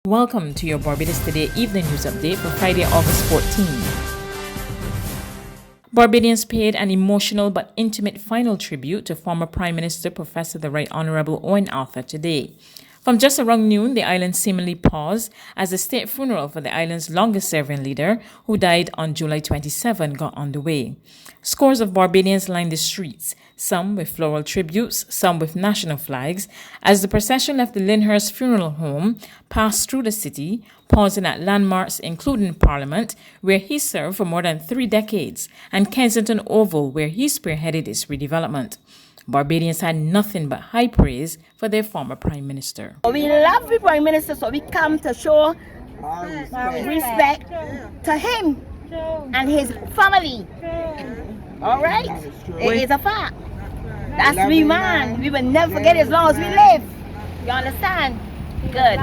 Welcome to your Barbados Today evening news update for Friday, August 14. Barbadians paid an emotional but intimate final tribute to former Prime Minister Professor the Right Honourable Owen today. From just around noon, the island seemingly paused as the state funeral for the island's longest-serving leader, who died on July 27, got underway. Scores of Barbadians lined the streets, some with floral tributes, some with national flags, as the procession left the Lyndhurst Funeral Home, passed through the city, pausing at landmarks including Parliament, where he served for more than 3 decades, and Kensington Oval, where he spearheaded its redevelopment. Barbadians had nothing but high praise for their former Prime Minister. We love the Prime Minister, so we come to show respect to him and his family. All right? It is a fact. That's we man. We will never forget as long as we live. You understand? Good.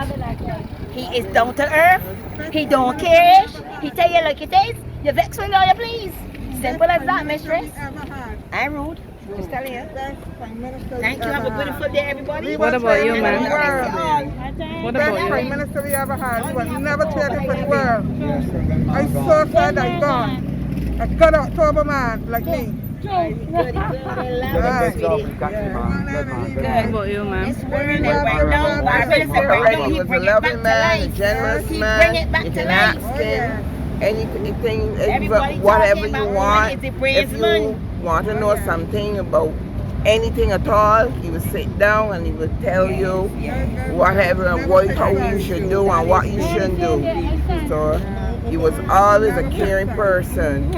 He is down to earth. He don't care. He tell you like it is. You vex with lawyer, please. Simple as that, mistress. I'm rude. Just telling you. Thank you. Have a beautiful day, everybody. What about you, man? What about you? Prime Minister we ever had, but never taken for the world. I'm so sad I gone. A good October man like me. Good. What about you, man? He was a loving man, a generous man. You can ask him anything, whatever you want. If you want to know something about anything at all, he would sit down and he would tell you whatever and how you should do and what you shouldn't do. So he was always a caring person.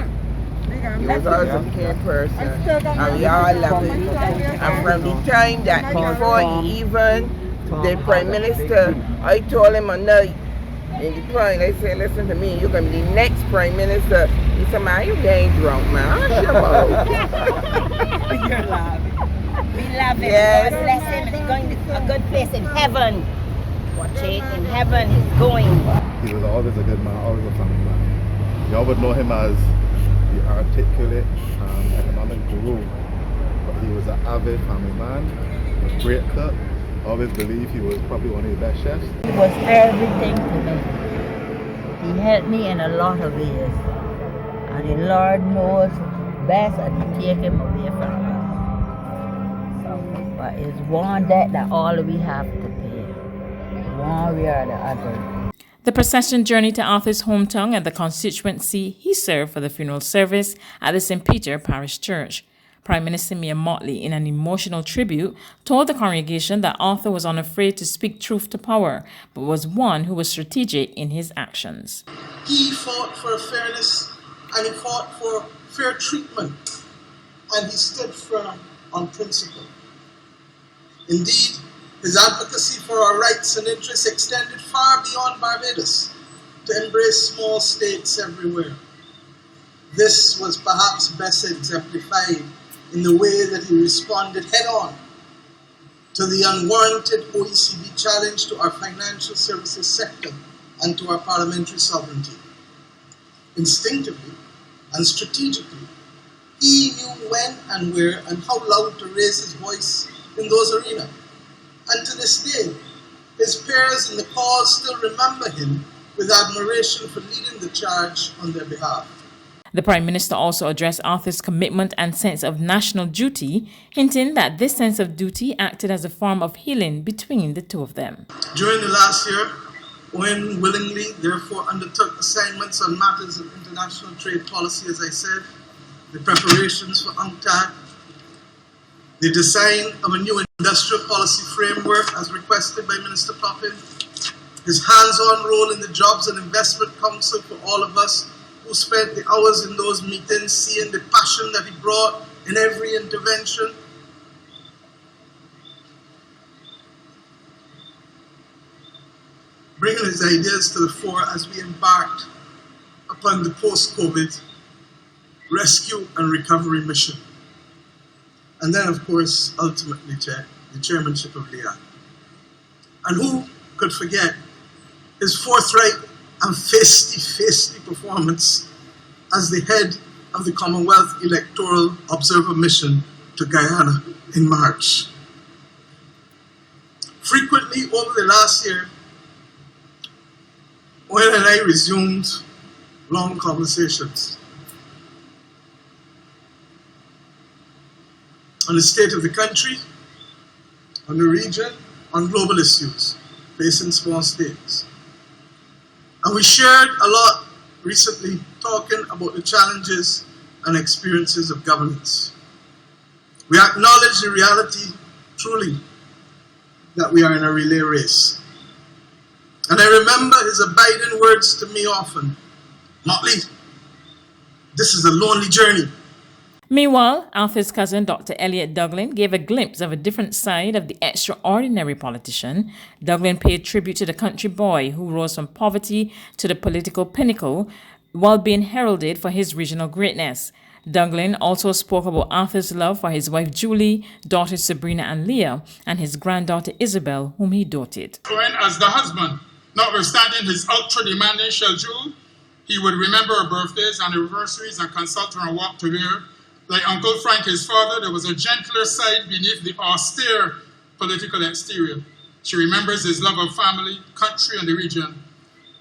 He was always a caring person, and we all love him. And from the time that before he even the Prime Minister, I told him a night in the point, I said, listen to me, you're going to be the next Prime Minister. He said, man, you getting drunk, man. Shut up. We love him. Yes. God bless him, and he's going to a good place in heaven. Watch it, in heaven he's going. He was always a good man, always a family man. You all would know him as the articulate economic guru, but he was an avid family man, a great cook. Always believed he was probably one of the best chefs. He was everything to me. He helped me in a lot of ways, and the Lord knows best, and He take him away from us. But it's one debt that all we have to pay, one way or the other. The procession journeyed to Arthur's hometown at the constituency he served for the funeral service at the St. Peter Parish Church. Prime Minister Mia Motley, in an emotional tribute, told the congregation that Arthur was unafraid to speak truth to power, but was one who was strategic in his actions. He fought for fairness and he fought for fair treatment, and he stood firm on principle. Indeed, his advocacy for our rights and interests extended far beyond Barbados to embrace small states everywhere. This was perhaps best exemplified in the way that he responded head-on to the unwarranted OECD challenge to our financial services sector and to our parliamentary sovereignty. Instinctively and strategically, he knew when and where and how loud to raise his voice in those arenas. And to this day, his peers in the cause still remember him with admiration for leading the charge on their behalf. The Prime Minister also addressed Arthur's commitment and sense of national duty, hinting that this sense of duty acted as a form of healing between the two of them. During the last year, Owen willingly, therefore, undertook assignments on matters of international trade policy, as I said, the preparations for UNCTAD, the design of a new industrial policy framework as requested by Minister Poppin, his hands-on role in the Jobs and Investment Council for all of us, who spent the hours in those meetings seeing the passion that he brought in every intervention. Bringing his ideas to the fore as we embarked upon the post-COVID rescue and recovery mission. And then, of course, ultimately, the chairmanship of LEA. And who could forget his forthright and feisty performance as the head of the Commonwealth Electoral Observer Mission to Guyana in March. Frequently over the last year, I resumed long conversations on the state of the country, on the region, on global issues facing small states. And we shared a lot recently talking about the challenges and experiences of governance. We acknowledge the reality, truly, that we are in a relay race. And I remember his abiding words to me often, Motley, this is a lonely journey. Meanwhile, Arthur's cousin, Dr. Elliot Douglin, gave a glimpse of a different side of the extraordinary politician. Douglin paid tribute to the country boy who rose from poverty to the political pinnacle while being heralded for his regional greatness. Douglin also spoke about Arthur's love for his wife Julie, daughters Sabrina and Leah, and his granddaughter Isabel, whom he doted. Owen, as the husband, notwithstanding his ultra-demanding schedule, he would remember her birthdays, anniversaries, and consult her on what to wear. Like Uncle Frank, his father, there was a gentler side beneath the austere political exterior. She remembers his love of family, country, and the region.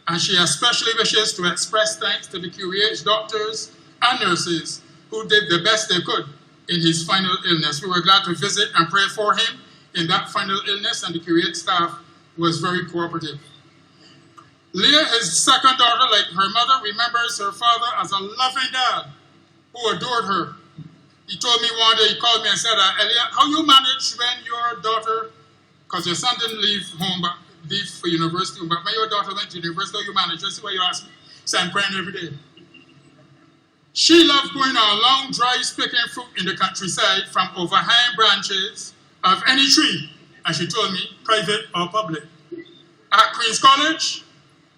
And she especially wishes to express thanks to the QEH doctors and nurses who did the best they could in his final illness. We were glad to visit and pray for him in that final illness, and the QEH staff was very cooperative. Leah, his second daughter, like her mother, remembers her father as a loving dad who adored her. He told me one day, he called me and said, Elliot, how you manage when your daughter, because your son didn't leave home, but leave for university, but when your daughter went to university, how you manage? That's what you asked me. So I'm crying every day. She loved going on long drives picking fruit in the countryside from overhanging branches of any tree, and she told me, private or public. At Queen's College,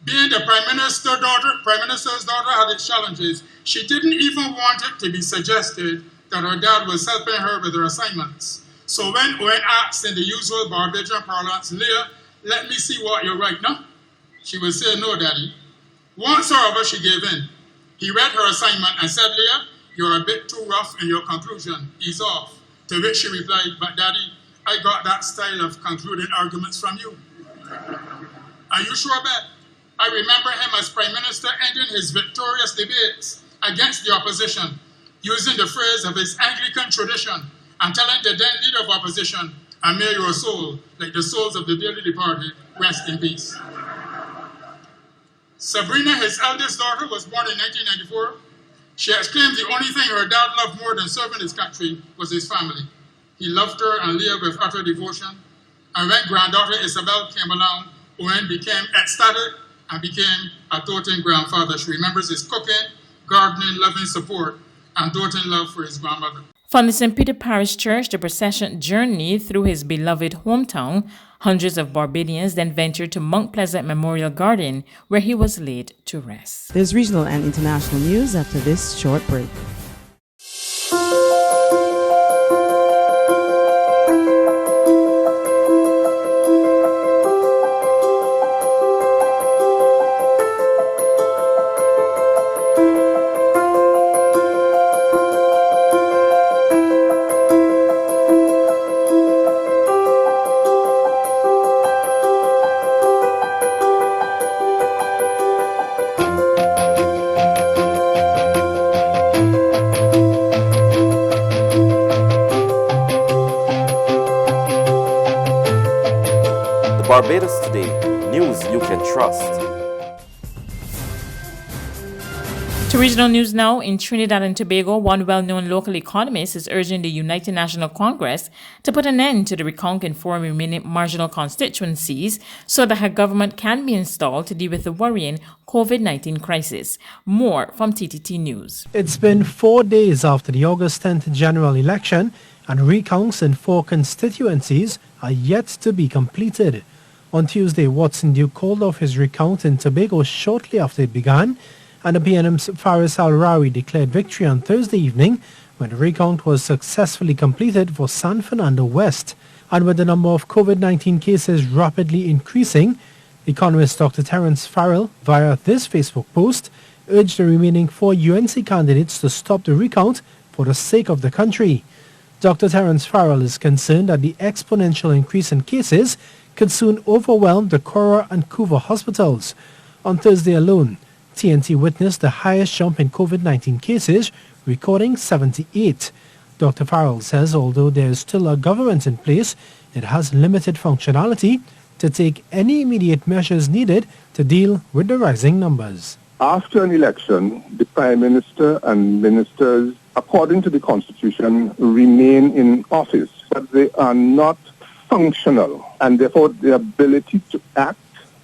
being the Prime Minister's daughter had its challenges. She didn't even want it to be suggested that her dad was helping her with her assignments. So when Owen asked in the usual Barbadian parlance, Leah, let me see what you write now, she would say, no, Daddy. Once, however, she gave in. He read her assignment and said, Leah, you're a bit too rough in your conclusion. Ease off. To which she replied, but Daddy, I got that style of concluding arguments from you. Are you sure, Bet? I remember him as Prime Minister ending his victorious debates against the opposition, using the phrase of his Anglican tradition and telling the then leader of opposition, and may your soul, like the souls of the dearly departed, rest in peace. Sabrina, his eldest daughter, was born in 1994. She exclaimed the only thing her dad loved more than serving his country was his family. He loved her and Leah with utter devotion. And when granddaughter Isabel came along, Owen became ecstatic and became a doting grandfather. She remembers his cooking, gardening, loving support, and doting love for his grandmother. From the St. Peter Parish Church, the procession journeyed through his beloved hometown. Hundreds of Barbadians then ventured to Mount Pleasant Memorial Garden, where he was laid to rest. There's regional and international news after this short break. Barbados Today, news you can trust. To regional news now, in Trinidad and Tobago, one well-known local economist is urging the United National Congress to put an end to the recount in 4 remaining marginal constituencies so that her government can be installed to deal with the worrying COVID-19 crisis. More from TTT News. It's been 4 days after the August 10th general election, and recounts in 4 constituencies are yet to be completed. On Tuesday, Watson Duke called off his recount in Tobago shortly after it began, and the PNM's Faris Al-Rawi declared victory on Thursday evening when the recount was successfully completed for San Fernando West. And with the number of COVID-19 cases rapidly increasing, economist Dr. Terence Farrell, via this Facebook post, urged the remaining 4 UNC candidates to stop the recount for the sake of the country. Dr. Terence Farrell is concerned that the exponential increase in cases could soon overwhelm the Cora and Couva hospitals. On Thursday alone, TNT witnessed the highest jump in COVID-19 cases, recording 78. Dr. Farrell says although there is still a government in place, it has limited functionality to take any immediate measures needed to deal with the rising numbers. After an election, the Prime Minister and ministers, according to the Constitution, remain in office, but they are not functional, and therefore the ability to act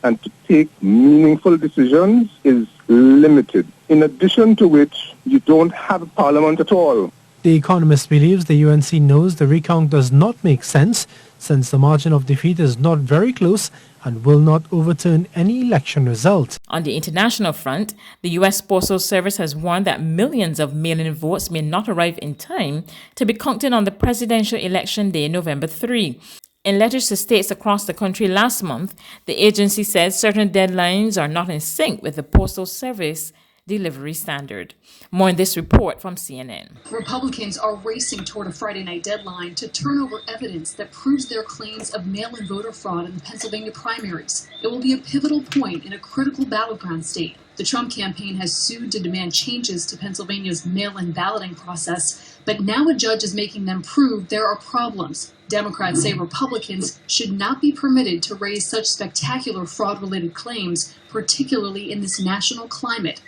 and to take meaningful decisions is limited. In addition to which, you don't have a parliament at all. The Economist believes the UNC knows the recount does not make sense since the margin of defeat is not very close and will not overturn any election result. On the international front, the U.S. Postal Service has warned that millions of mail-in votes may not arrive in time to be counted on the presidential election day, November 3. In letters to states across the country last month, the agency said certain deadlines are not in sync with the Postal Service delivery standard. More in this report from CNN. Republicans are racing toward a Friday night deadline to turn over evidence that proves their claims of mail-in voter fraud in the Pennsylvania primaries. It will be a pivotal point in a critical battleground state. The Trump campaign has sued to demand changes to Pennsylvania's mail-in balloting process, but now a judge is making them prove there are problems. Democrats say Republicans should not be permitted to raise such spectacular fraud-related claims, particularly in this national climate.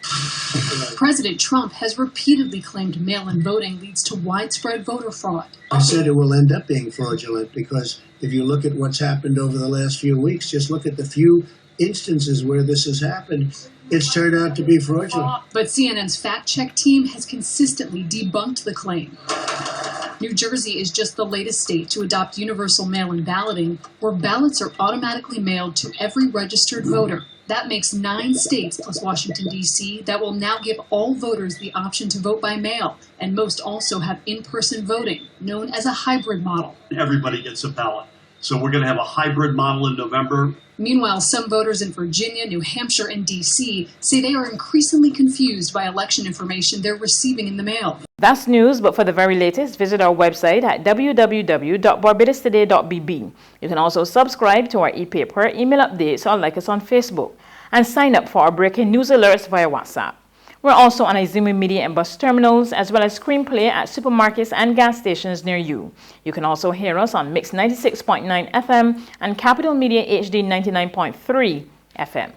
President Trump has repeatedly claimed mail-in voting leads to widespread voter fraud. I said it will end up being fraudulent because if you look at what's happened over the last few weeks, just look at the few instances where this has happened, it's turned out to be fraudulent. But CNN's fact-check team has consistently debunked the claim. New Jersey is just the latest state to adopt universal mail-in balloting, where ballots are automatically mailed to every registered voter. That makes 9 states plus Washington, D.C. that will now give all voters the option to vote by mail, and most also have in-person voting, known as a hybrid model. Everybody gets a ballot. So we're going to have a hybrid model in November. Meanwhile, some voters in Virginia, New Hampshire, and D.C. say they are increasingly confused by election information they're receiving in the mail. That's news, but for the very latest, visit our website at www.barbadostoday.bb. You can also subscribe to our e-paper, email updates, or like us on Facebook, and sign up for our breaking news alerts via WhatsApp. We're also on Izumi Media and bus terminals, as well as screenplay at supermarkets and gas stations near you. You can also hear us on Mix 96.9 FM and Capital Media HD 99.3 FM.